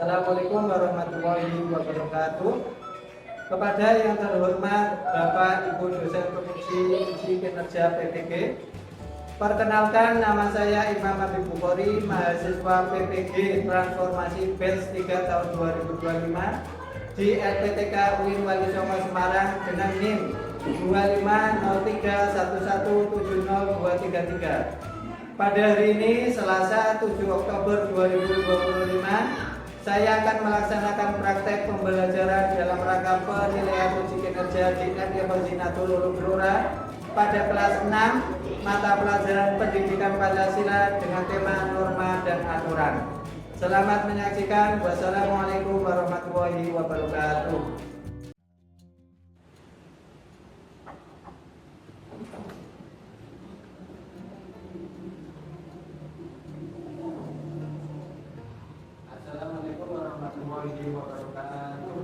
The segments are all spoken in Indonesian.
Assalamualaikum warahmatullahi wabarakatuh. Kepada yang terhormat Bapak Ibu dosen Komisi Uji Kinerja PPG, perkenalkan nama saya Imam Habib Bukhari, mahasiswa PPG Transformasi Batch 3 tahun 2025 di LPTK UIN Wali Songo Semarang dengan NIM 250311702333. Pada hari ini Selasa 7 Oktober 2025, saya akan melaksanakan praktek pembelajaran dalam rangka penilaian uji kinerja di NIM Zinatul Ulum Blora pada kelas 6 mata pelajaran pendidikan Pancasila dengan tema norma dan aturan. Selamat menyaksikan. Wassalamualaikum warahmatullahi wabarakatuh. Assalamualaikum warahmatullahi wabarakatuh.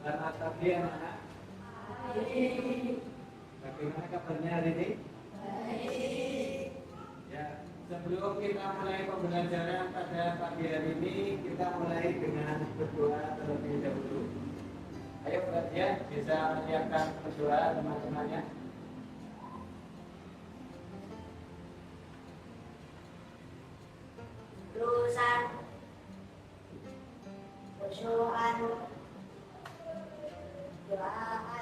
Selamat pagi anak-anak. Bagaimana kabarnya hari ini? Ya, sebelum kita mulai pembelajaran pada pagi hari ini, kita mulai dengan berdoa terlebih dahulu. Ayo perhatian, bisa menyiapkan berdoa teman-temannya. Lulusan berdoaan doaan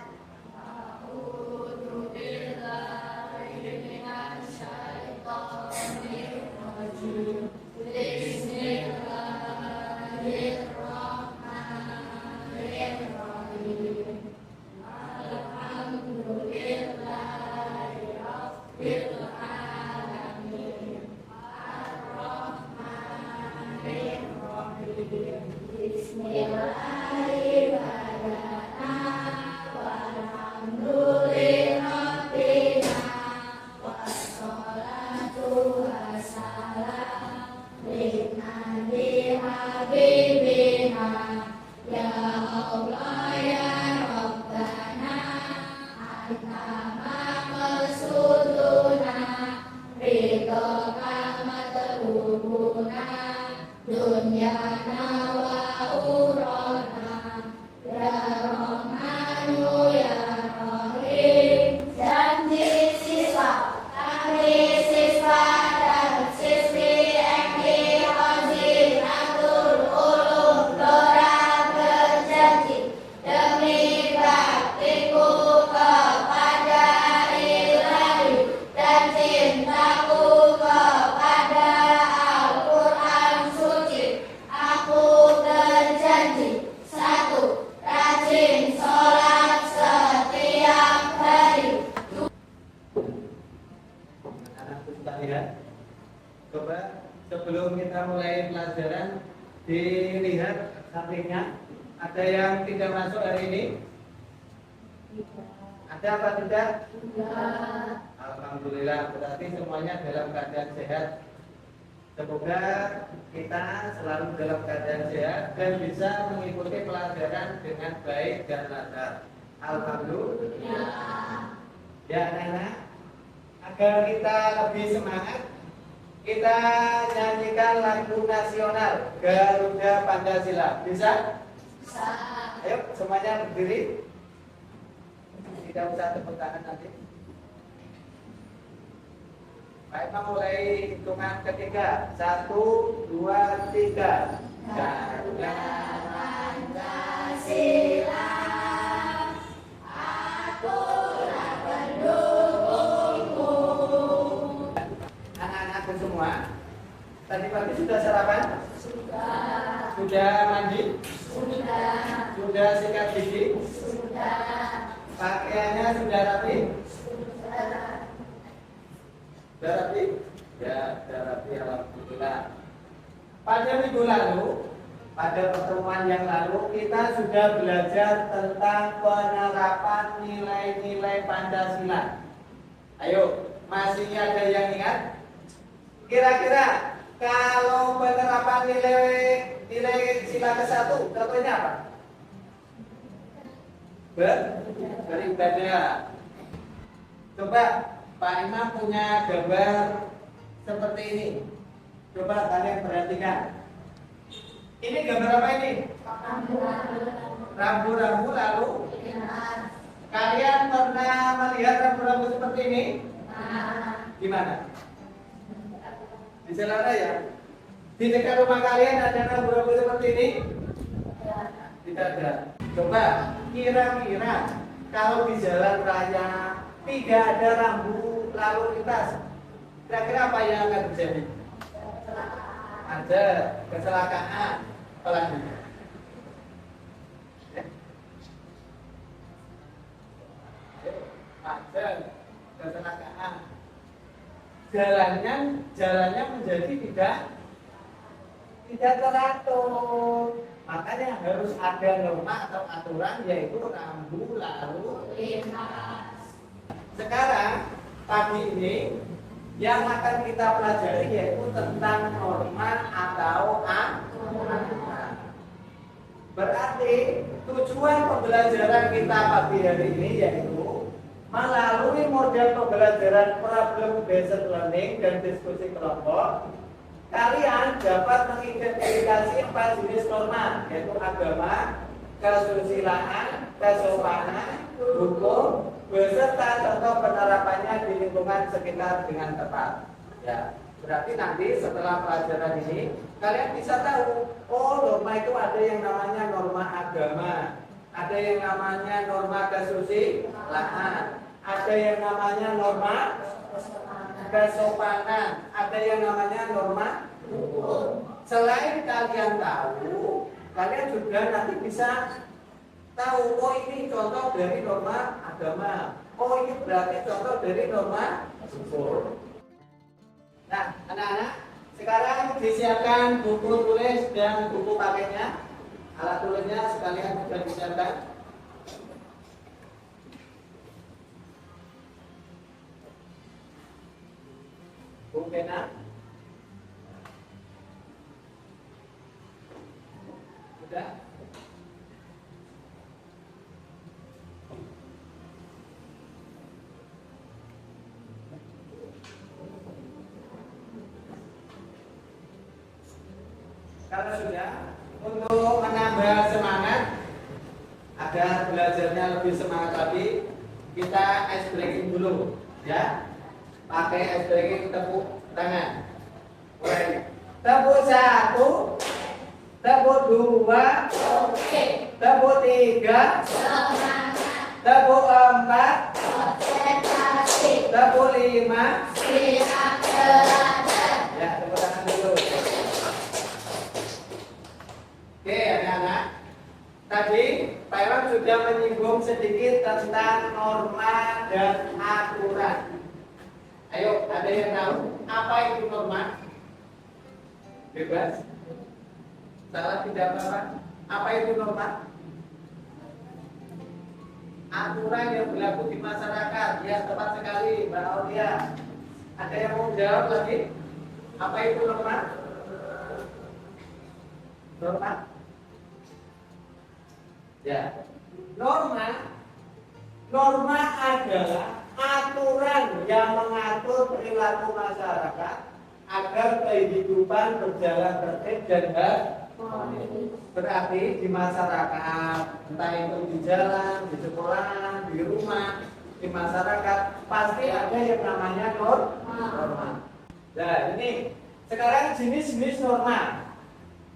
Coba sebelum kita mulai pelajaran dilihat sampingnya. Ada yang tidak masuk hari ini? Ada apa tidak? Alhamdulillah, berarti semuanya dalam keadaan sehat. Semoga kita selalu dalam keadaan sehat dan bisa mengikuti pelajaran dengan baik dan lancar. Alhamdulillah. Ya anak-anak, agar kita lebih semangat, kita nyanyikan lagu nasional Garuda Pancasila. Bisa? Bisa. Ayo semuanya berdiri. Tidak usah tepuk tangan nanti. Baik, mulai hitungan ketiga. 1, 2, 3. Garuda Pancasila. Semua. Tadi pagi sudah sarapan? Sudah. Sudah mandi? Sudah. Sudah sikat gigi? Sudah. Pakaiannya sudah rapi? Sudah. Sudah rapi? Ya, sudah rapi, alhamdulillah. Pada minggu lalu, pada pertemuan yang lalu, kita sudah belajar tentang penerapan nilai-nilai Pancasila. Ayo, masih ada yang ingat? Kira-kira kalau penerapan nilai sila ke-1, contohnya apa? Beribadah. Coba Pak Imam punya gambar seperti ini. Coba kalian perhatikan. Ini gambar apa ini? Rambu-rambu lalu. Kalian pernah melihat rambu-rambu seperti ini? Di mana? Di jalan raya. Di dekat rumah kalian ada rambu-rambu seperti ini? Tidak ada. Coba kira-kira kalau di jalan raya tidak ada rambu lalu lintas, kira-kira apa yang akan terjadi? Ada kecelakaan. Apalagi? Ada kecelakaan. Jalannya menjadi tidak teratur. Makanya harus ada norma atau aturan, yaitu rambu lalu lintas. Sekarang pagi ini yang akan kita pelajari yaitu tentang norma atau aturan. Berarti tujuan pembelajaran kita pagi hari ini yaitu melalui model pembelajaran problem based learning dan diskusi kelompok, kalian dapat mengidentifikasi 4 jenis norma, yaitu agama, kesusilaan, kesopanan, hukum, beserta contoh penerapannya di lingkungan sekitar dengan tepat. Ya, berarti nanti setelah pelajaran ini kalian bisa tahu, oh norma itu ada yang namanya norma agama, ada yang namanya norma kesusilaan, ada yang namanya norma kesopanan, ada yang namanya norma hukum. Selain kalian tahu, kalian juga nanti bisa tahu, oh ini contoh dari norma agama, oh ini berarti contoh dari norma hukum. Nah, anak-anak, sekarang disiapkan buku tulis dan buku pakainya. Alat tulisnya sekalian sudah disiapkan. Buku pena. Sudah. Kalau sudah, untuk menambah semangat agar belajarnya lebih semangat lagi, kita ice breaking dulu, ya. Pakai ice breaking tepuk tangan. Mulai. Tepuk 1, tepuk 2, tepuk 3, tepuk 4, tepuk 5. Ya, tepuk tangan dulu. Oke, anak-anak. Tadi Pak Iwan sudah menyinggung sedikit tentang norma dan aturan. Ayo, ada yang tahu apa itu norma? Bebas. Salah tidak apa-apa. Apa itu norma? Aturan yang berlaku di masyarakat. Ya, tepat sekali, Mbak Aulia. Ada yang mau jawab lagi? Apa itu norma? Norma? Ya, norma adalah aturan yang mengatur perilaku masyarakat agar kehidupan berjalan tertib dan harmonis. Berarti di masyarakat, entah itu di jalan, di sekolah, di rumah, di masyarakat pasti ada yang namanya norma. Nah, ini sekarang jenis-jenis norma.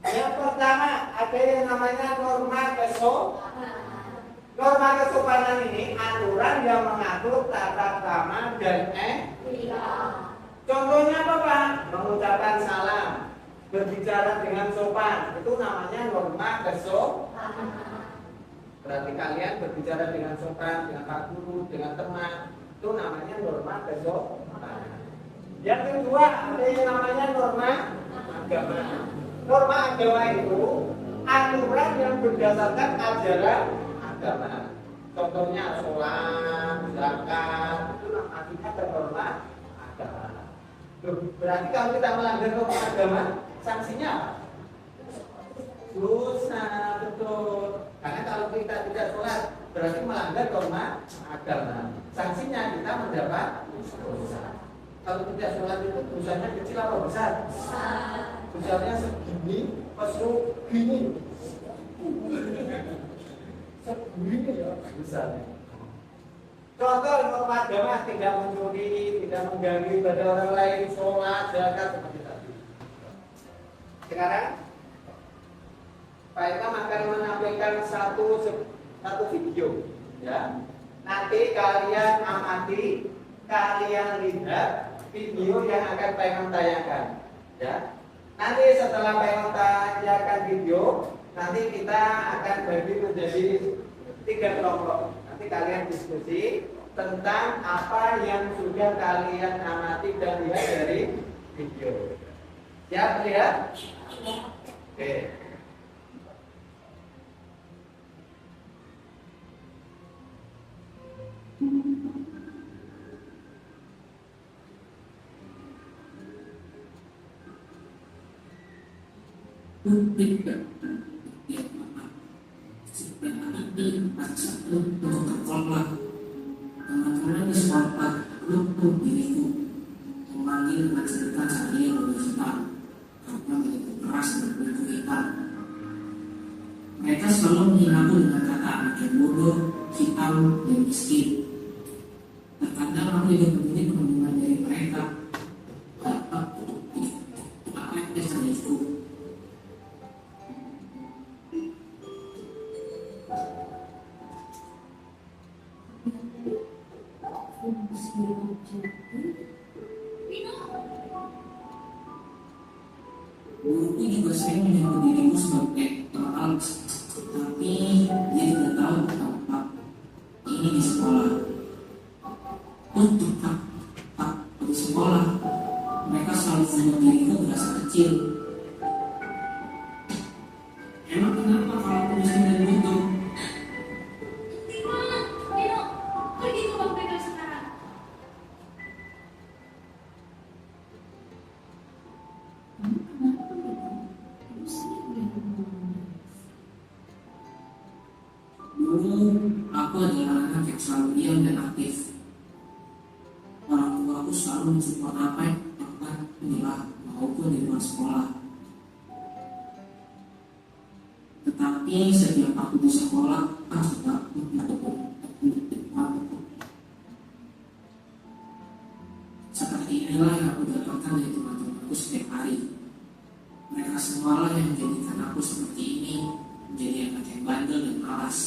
Yang pertama ada yang namanya norma kesopanan. Norma kesopanan ini aturan yang mengatur tata krama dan etika. Contohnya apa, Pak? Mengucapkan salam, berbicara dengan sopan, itu namanya norma kesopanan. Berarti kalian berbicara dengan sopan dengan Pak Guru, dengan teman, itu namanya norma kesopanan. Yang kedua ada yang namanya norma agama. Norma agama itu aturan yang berdasarkan ajaran agama. Contohnya sholat, zakat, itu namanya norma agama. Berarti kalau kita melanggar norma agama, sanksinya apa? Dosa, betul. Karena kalau kita tidak sholat, berarti melanggar norma agama. sanksinya kita mendapat dosa. Kalau tidak sholat itu dosanya kecil atau besar? Besarnya segini, pesu gini. Segini ya besarnya. Contoh norma agama tidak mencuri, tidak mengganggu ibadah orang lain, sholat, zakat seperti tadi. Sekarang Pak Ilham akan menampilkan satu video, ya. Nanti kalian amati, kalian lihat video yang akan Pak Ilham tayangkan, ya. Nanti setelah Pak Ilham tayangkan video, nanti kita akan bagi menjadi 3 kelompok. Nanti kalian diskusi tentang apa yang sudah kalian amati dan lihat dari video. Siap lihat? Oke. Teman-teman di sekolah luput diriku memanggil menceritakan saya lebih hitam karena begitu keras dan begitu hitam. Mereka selalu menghinaku dengan kata anak yang bodoh, hitam, dan miskin. Terkadang aku juga memiliki pendengar dari mereka. Apa yang terjadiku? Guruku juga sering menyebut diriku sebagai total, tapi dia tidak tahu apa ini di sekolah. Untuk tak di sekolah, mereka selalu menyebut diriku berasa kecil. Emang kenapa kalau aku miskin dan butuh? Dulu, aku adalah anak yang selalu diam dan aktif. Orang tuaku selalu mensupport apa yang dilakukan inilah maupun di luar sekolah. Tetapi setiap aku di sekolah, aku tak seperti inilah yang aku dapatkan dari teman-temanku setiap hari. Mereka semualah yang menjadikan aku seperti ini, menjadi anak yang bandel dan malas.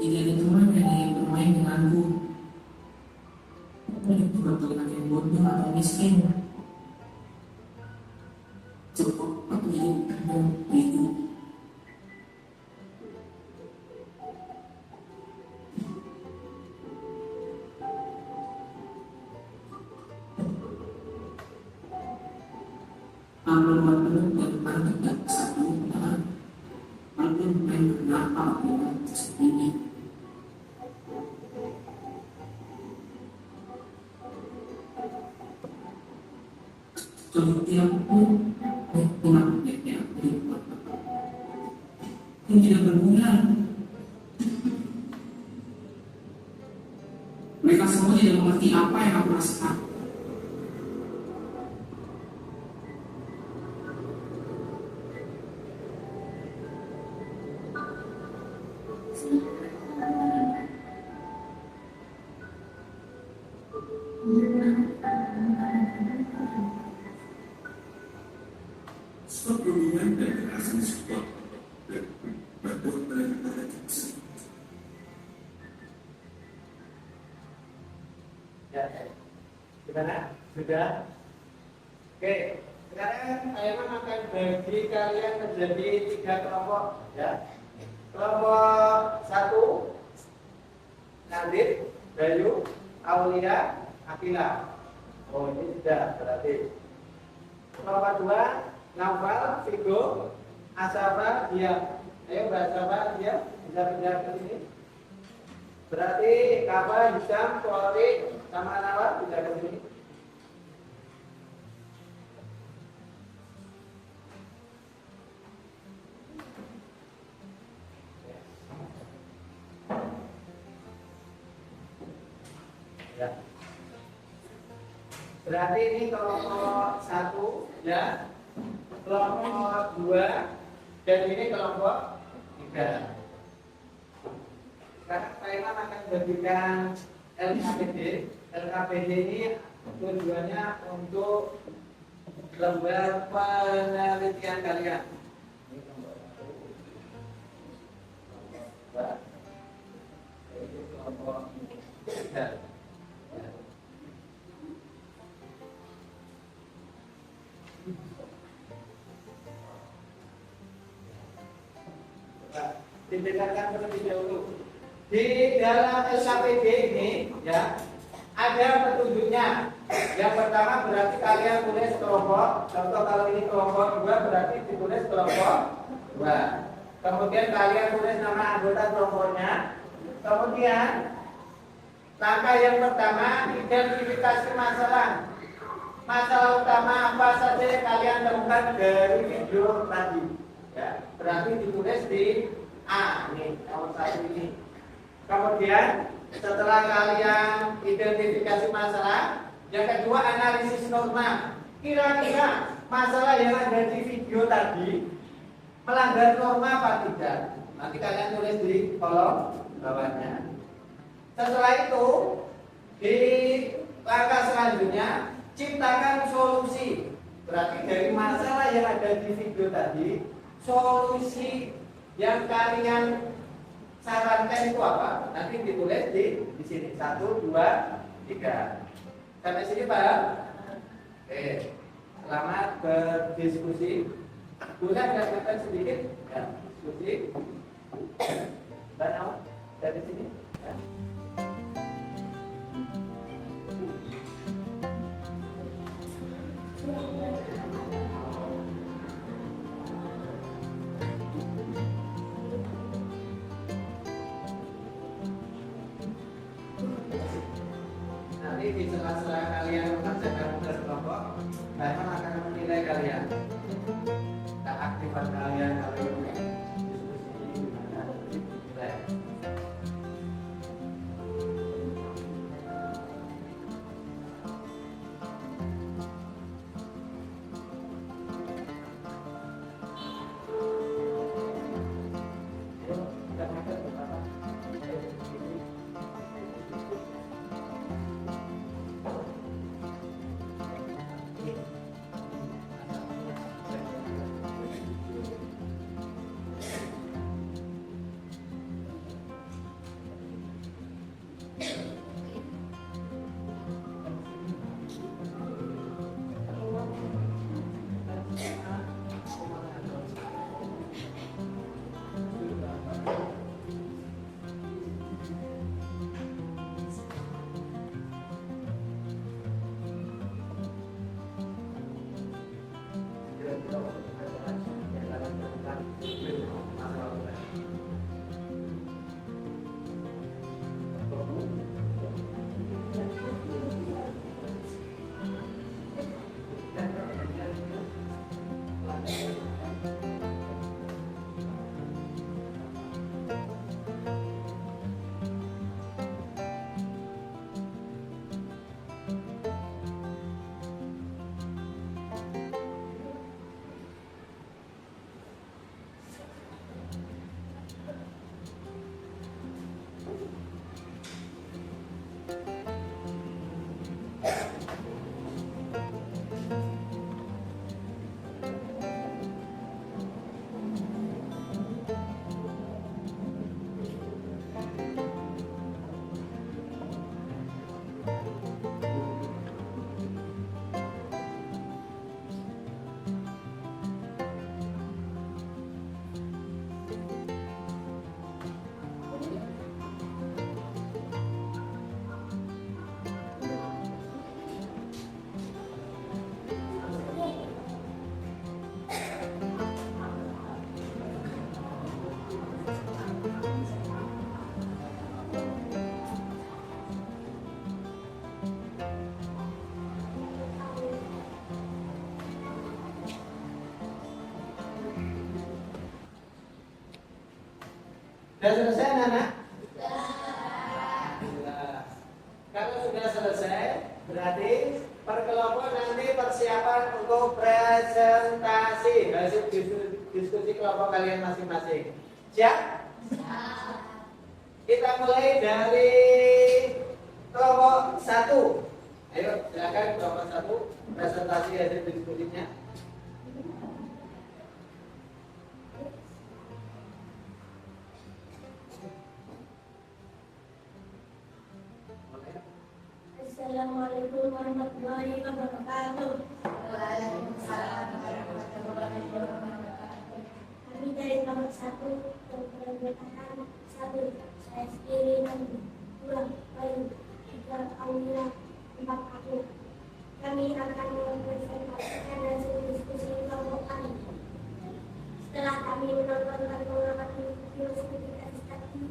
Tidak ada teman yang ingin bermain denganku. Aku juga anak yang bodoh atau miskin. Cukup aku hidup itu. Kalau waktu dan tidak satu orang, aku main kenapa aku ini. Setiap pun tidak tidak berguna. Mereka semua tidak mengerti apa yang aku rasakan. Perhubungan dan kekerasan support membuat mereka terkesan. Ya, gimana? Sudah? Oke, sekarang saya akan bagi kalian menjadi 3 kelompok, ya. Kelompok 1, Nadif, Bayu, Aulia, Akila. Oh, ini sudah berarti. Kelompok 2, Naufal, Vigo, Asaba, Dia. Ayo Mbak Asaba, Dia bisa pindah ke sini. Berarti kapal Hisham, Torik, sama Nawar pindah ke sini. Ya. Berarti ini kelompok 1 ya, kelompok 2 dan ini kelompok 3. Sekarang saya akan bagikan LKPD. LKPD ini tujuannya untuk lembar penelitian kalian. Ini kelompok 1, 2, ini kelompok 3. Dibedakan terlebih dahulu. Di dalam LKPD ini ya ada petunjuknya. Yang pertama berarti kalian tulis kelompok. Contoh kalau ini kelompok 2 berarti ditulis kelompok 2. Kemudian kalian tulis nama anggota kelompoknya. Kemudian langkah yang pertama identifikasi masalah. Masalah utama apa saja yang kalian temukan dari video tadi. Ya, berarti ditulis di A nih, nomor 1 ini. Kemudian setelah kalian identifikasi masalah, yang kedua analisis norma. Kira-kira masalah yang ada di video tadi melanggar norma apa tidak? Nanti kalian tulis di kolom bawahnya. Setelah itu di langkah selanjutnya ciptakan solusi. Berarti dari masalah yang ada di video tadi, solusi yang kalian sarankan itu apa? Nanti ditulis di sini 1, 2, 3. Sampai sini paham? Oke. Selamat berdiskusi. Boleh agak sedikit? Ya, diskusi. Dan dari sini. Ya. Nanti di sela-sela kalian mengerjakan tugas kelompok, Simon akan menilai kalian. Keaktifan kalian kalau diskusi gimana? Nilai. Sudah selesai anak-anak? Sudah. Kalau sudah selesai, berarti perkelompok nanti persiapan untuk presentasi hasil diskusi kelompok kalian masing-masing. Siap? Kita mulai dari kelompok 1. Ayo, silakan kelompok 1 presentasi hasil diskusinya. Assalamualaikum warahmatullahi wabarakatuh. Waalaikumsalam warahmatullahi wabarakatuh. Kami dari kelompok 1 berkata satu, saya sendiri dan 2, Bayu, 3, Aulia, 4, aku. Kami akan mempresentasikan hasil diskusi kelompok kami. Setelah kami menonton perkembangan filosofi tadi,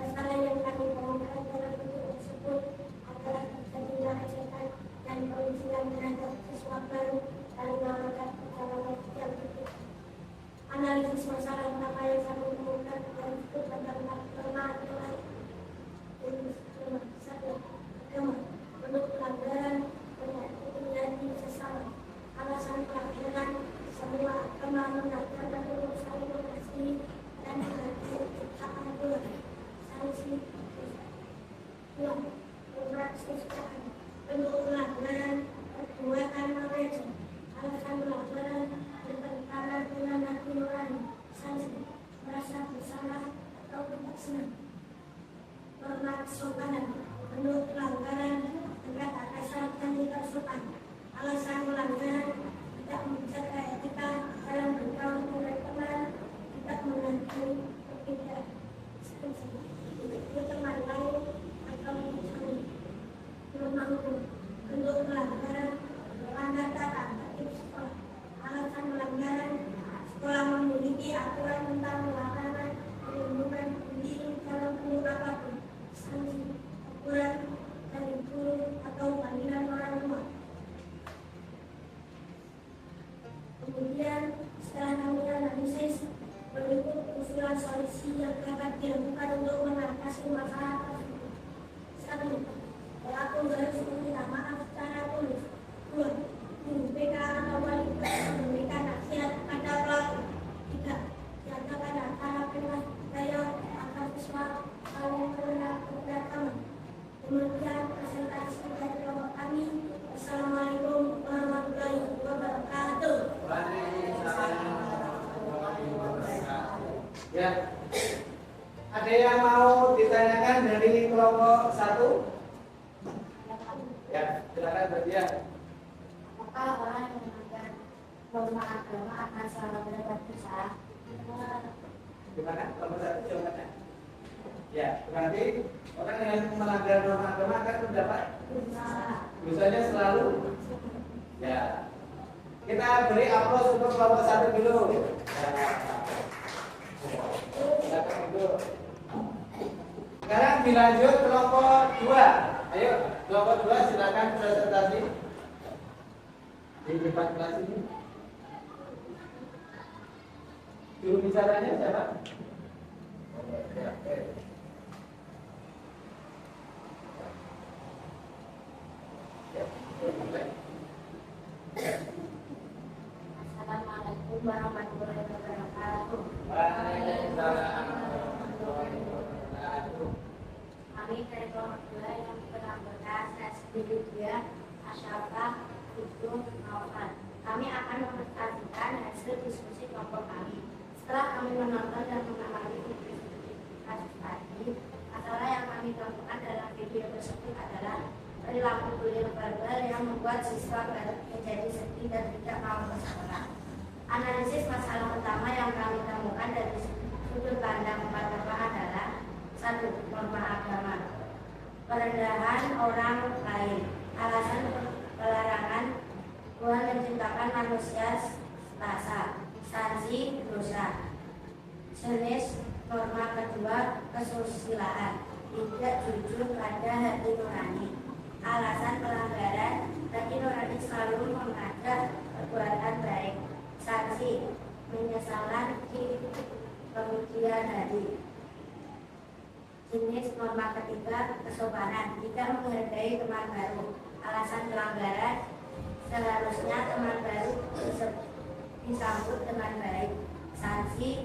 masalah yang kami temukan dalam buku tersebut adalah terjadinya ejekan dan pengujian terhadap siswa baru dan melakukan perjalanan yang betul. Analisis masalah apa yang kami temukan dalam buku tentang permasalahan satu agama bentuk pelanggaran menjadi sesama. Alasan pelanggaran semua agama mengajar dan saling mengasihi dan menghargai ciptaan Tuhan. Sanksi Tuhan berkesisukaan bentuk pelanggaran perbuatan mengejar. Alasan pelanggaran bertentangan dengan hati nurani. Sanksi merasa bersalah atau tidak senang. Norma kesopanan bentuk pelanggaran berkata kasar dan tidak sopan. Alasan pelanggaran tidak menjaga etika dalam bergaul dengan teman, tidak menghargai perbedaan. Teman lain atau misalnya belum mampu bentuk pelanggaran melanggar tata tertib sekolah. Alasan pelanggaran sekolah memiliki aturan tentang larangan perlindungan diri dalam bentuk apapun. Sanksi teguran dari guru atau panggilan orang tua. Kemudian setelah kami analisis berikut usulan solusi yang dapat dilakukan untuk mengatasi masalah tersebut. 1. Pelaku harus meminta maaf secara tulis. 2. Guru BK atau wali kelas memberikan nasihat pada pelaku. 3. Diadakan acara bebas daya agar siswa saling mengenal keberagaman. Demikian presentasi dari kelompok kami. Assalamualaikum warahmatullahi wabarakatuh. Ya. Ada yang mau ditanyakan dari kelompok 1? Ya, silakan berdiam. Apakah orang yang melanggar norma agama akan selalu mendapat dosa? Gimana? Kelompok 1 jawabannya? Ya, berarti orang yang melanggar norma agama akan mendapat dosanya selalu. Ya. Kita beri aplaus untuk kelompok 1 dulu. Ya. Silakan dulu. Sekarang dilanjut kelompok 2. Ayo, kelompok 2 silakan presentasi di depan kelas ini. Juru bicaranya siapa? Assalamualaikum warahmatullahi wabarakatuh. Waalaikumsalam warahmatullahi wabarakatuh. Kami dari kelompok 2 yang beranggotakan saya sendiri dia Asyafah Ibnu Naufal. Kami akan mempresentasikan hasil diskusi kelompok kami. Setelah kami menonton dan mengamati diskusi kasus tadi, masalah yang kami temukan dalam video tersebut adalah perilaku kuliah verbal yang membuat siswa baru menjadi sedih dan tidak mau bersekolah. Analisis masalah utama yang kami temukan dari sudut pandang pertama adalah 1. Norma agama, perendahan orang lain. Alasan pelarangan Tuhan menciptakan manusia setara. Sanksi dosa. Jenis norma kedua, kesusilaan, tidak jujur pada hati nurani. Alasan pelanggaran, hati nurani selalu mengajak perbuatan baik. Sanksi, penyesalan di kemudian hari. Jenis norma ketiga, kesopanan. Tidak menghargai teman baru. Alasan pelanggaran, seharusnya teman baru disambut dengan baik. Sanksi,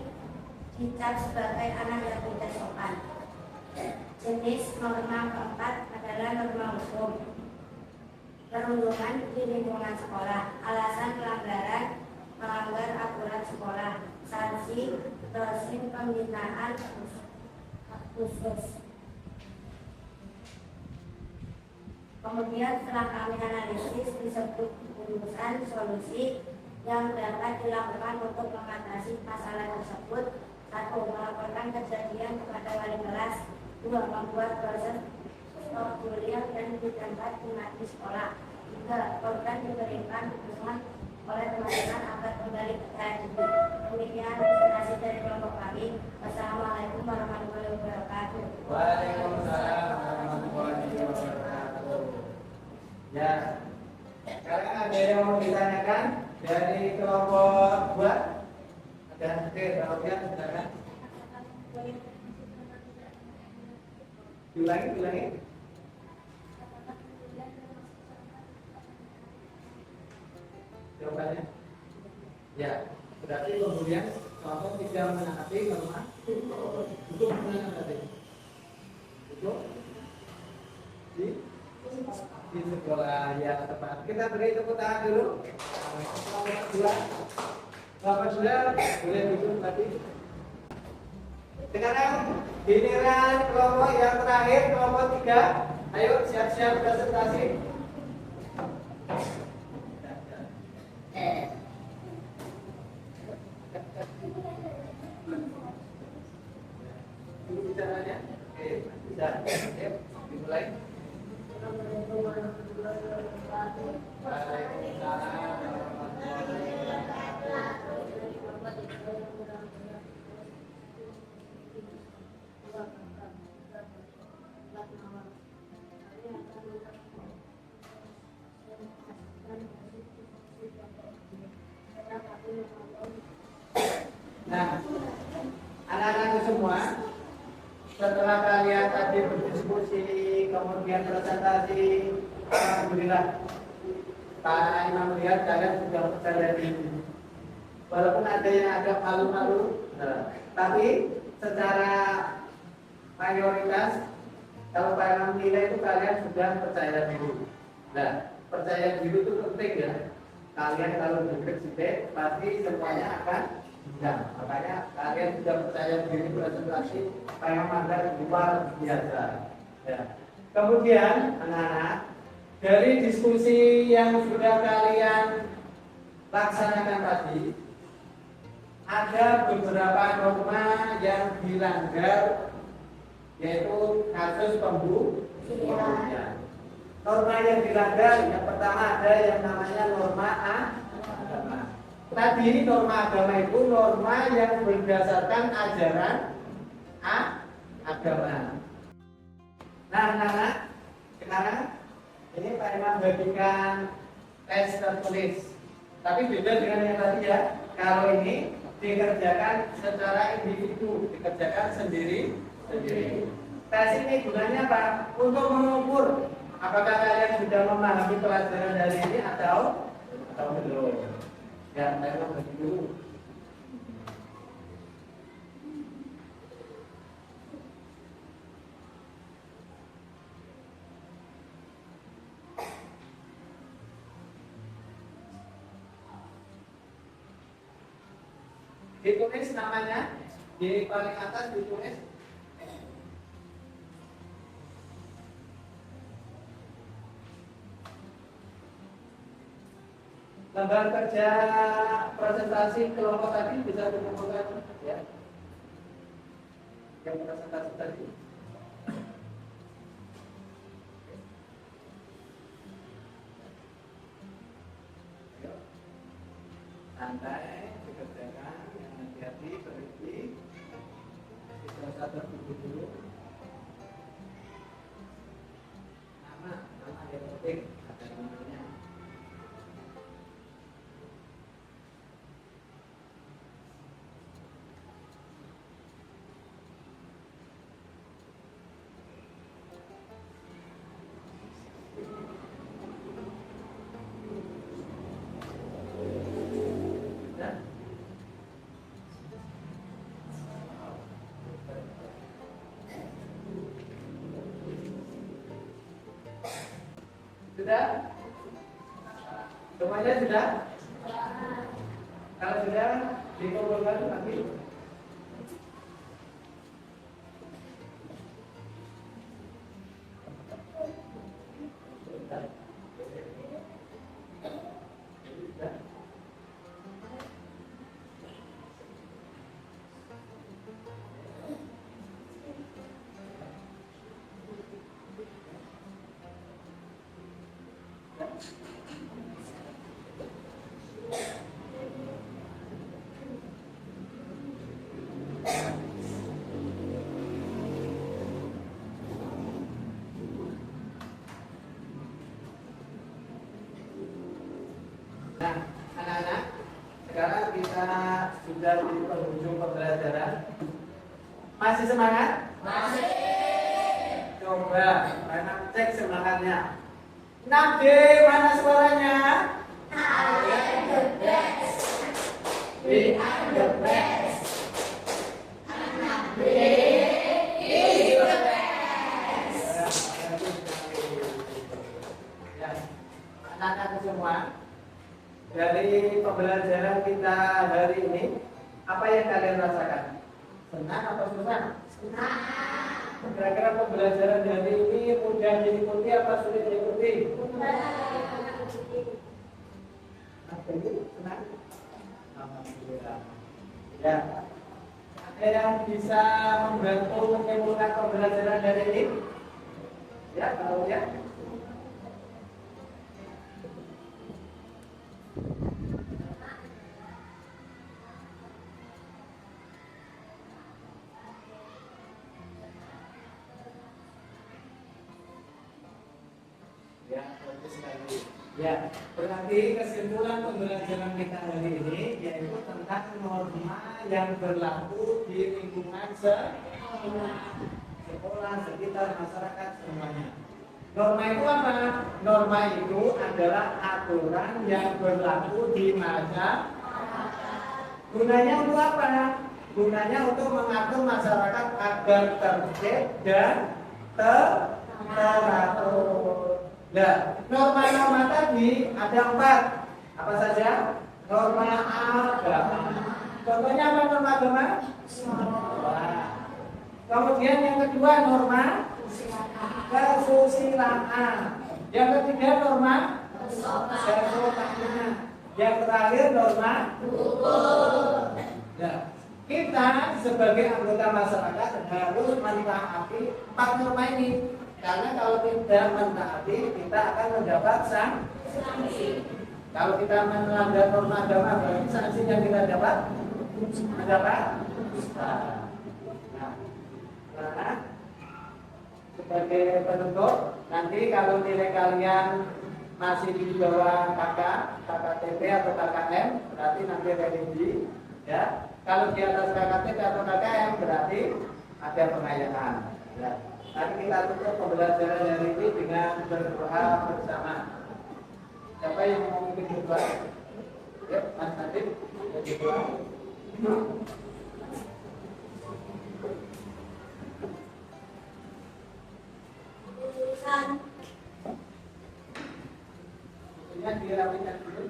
dicap sebagai anak yang tidak sopan. Jenis norma keempat adalah norma hukum. Perundungan di lingkungan sekolah. Alasan pelanggaran, melanggar aturan sekolah. Sanksi, dosen pembinaan khusus. Kemudian setelah kami analisis disebut rumusan solusi yang dapat dilakukan untuk mengatasi masalah tersebut. 1. Melaporkan kejadian kepada wali kelas. 2. Membuat proses stop kuliah dan ditempatkan di sekolah. 3. Korban diberikan dukungan oleh teman-teman agar kembali percaya diri. Demikian presentasi dari kelompok kami. Wassalamualaikum warahmatullahi wabarakatuh. Waalaikumsalam warahmatullahi wabarakatuh. Ya, sekarang ada yang mau ditanyakan dari kelompok 2? Ada? Oke, kalau dia silakan. Diulangi. Jawabannya? Ya, berarti kemudian kelompok 3 menaati norma hukum mana berarti? Hukum di sekolah ya tepat. Kita beri tepuk tangan dulu. Kelompok 2 boleh duduk tadi. Sekarang giliran kelompok yang terakhir, kelompok 3. Ayo siap-siap presentasi. Dulu bicaranya. Oke, bisa. Oke, dimulai. Nah, anak-anakku semua, setelah kalian tadi berdiskusi, kemudian presentasi, alhamdulillah, Pak Imam melihat kalian sudah percaya diri. Walaupun ada yang agak malu-malu, tapi secara mayoritas, kalau Pak Imam nilai itu kalian sudah percaya diri. Nah, percaya diri itu penting ya. Kalian kalau dikritik pasti semuanya akan mudah. Makanya kalian sudah percaya diri presentasi Pak Mandar luar biasa. Ya. Kemudian anak-anak, dari diskusi yang sudah kalian laksanakan tadi, ada beberapa norma yang dilanggar, yaitu kasus pembunuhan. Norma yang dilanggar, yang pertama ada yang namanya norma agama. Tadi norma agama itu norma yang berdasarkan ajaran agama. Nah, anak-anak, sekarang ini Pak Imam bagikan tes tertulis. Tapi beda dengan yang tadi ya. Kalau ini dikerjakan secara individu, dikerjakan sendiri. Tes ini gunanya apa? Untuk mengukur apakah kalian sudah memahami pelajaran dari ini atau belum. Ya, saya mau bagi dulu. Ditulis namanya di paling atas, ditulis lembar kerja presentasi kelompok tadi bisa dikumpulkan ya. Yang presentasi tadi. Santai, dikerjakan, yang hati-hati, berhenti. Kita sadar dulu. Nama yang penting ada namanya. Sudah? Semuanya sudah? Kalau sudah, dikumpulkan lagi. Nah, anak-anak, sekarang kita sudah di penghujung pembelajaran. Masih semangat? Masih. Coba, anak cek semangatnya. 6D, mana suaranya? I am the best. We are the best. 6D is the best. Ya, anak-anak semua. Dari pembelajaran kita hari ini, apa yang kalian rasakan? Senang atau susah? Senang. Kira-kira pembelajaran hari ini mudah diikuti apa sulit diikuti? Mudah. Apa ini? Senang? Alhamdulillah. Ya. Ada yang bisa membantu menyimpulkan pembelajaran hari ini? Ya, tahu ya? Ya, bagus sekali. Ya, berarti kesimpulan pembelajaran kita hari ini yaitu tentang norma yang berlaku di lingkungan sekolah, sekitar masyarakat semuanya. Norma itu apa? Norma itu adalah aturan yang berlaku di masyarakat. Gunanya untuk apa? Gunanya untuk mengatur masyarakat agar tertib dan teratur. Nah, norma-norma tadi ada 4. Apa saja? Norma agama. Contohnya apa norma agama? Kemudian yang kedua norma kesusilaan. Yang ketiga norma kesopanan. Yang terakhir norma hukum. Nah, kita sebagai anggota masyarakat harus mentaati 4 norma ini. Karena kalau tidak mentaati, kita akan mendapat sanksi. Kalau kita melanggar norma agama, berarti sanksi yang kita dapat Nah, sebagai penutup, nanti kalau nilai kalian masih di bawah KKTP atau KKM, berarti nanti religi, ya. Kalau di atas KKTP atau KKM, berarti ada pengayaan. Ya. Nanti kita tutup pembelajaran hari ini dengan berdoa bersama. Siapa yang mau bikin doa? Ya, Mas Nadif, bikin doa. Bukunya dirapikan dulu.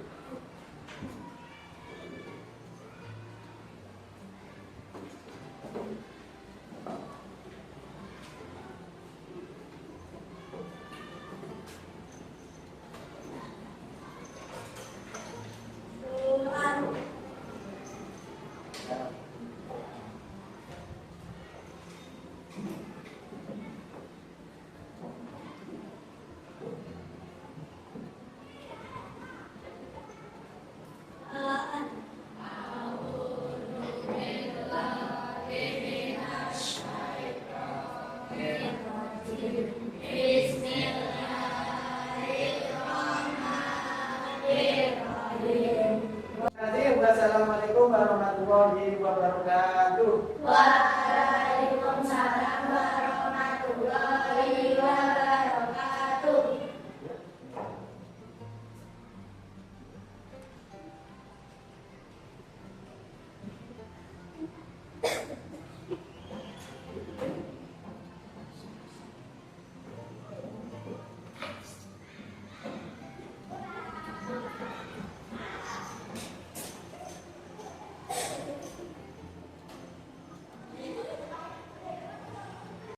Wassalamualaikum warahmatullahi wabarakatuh.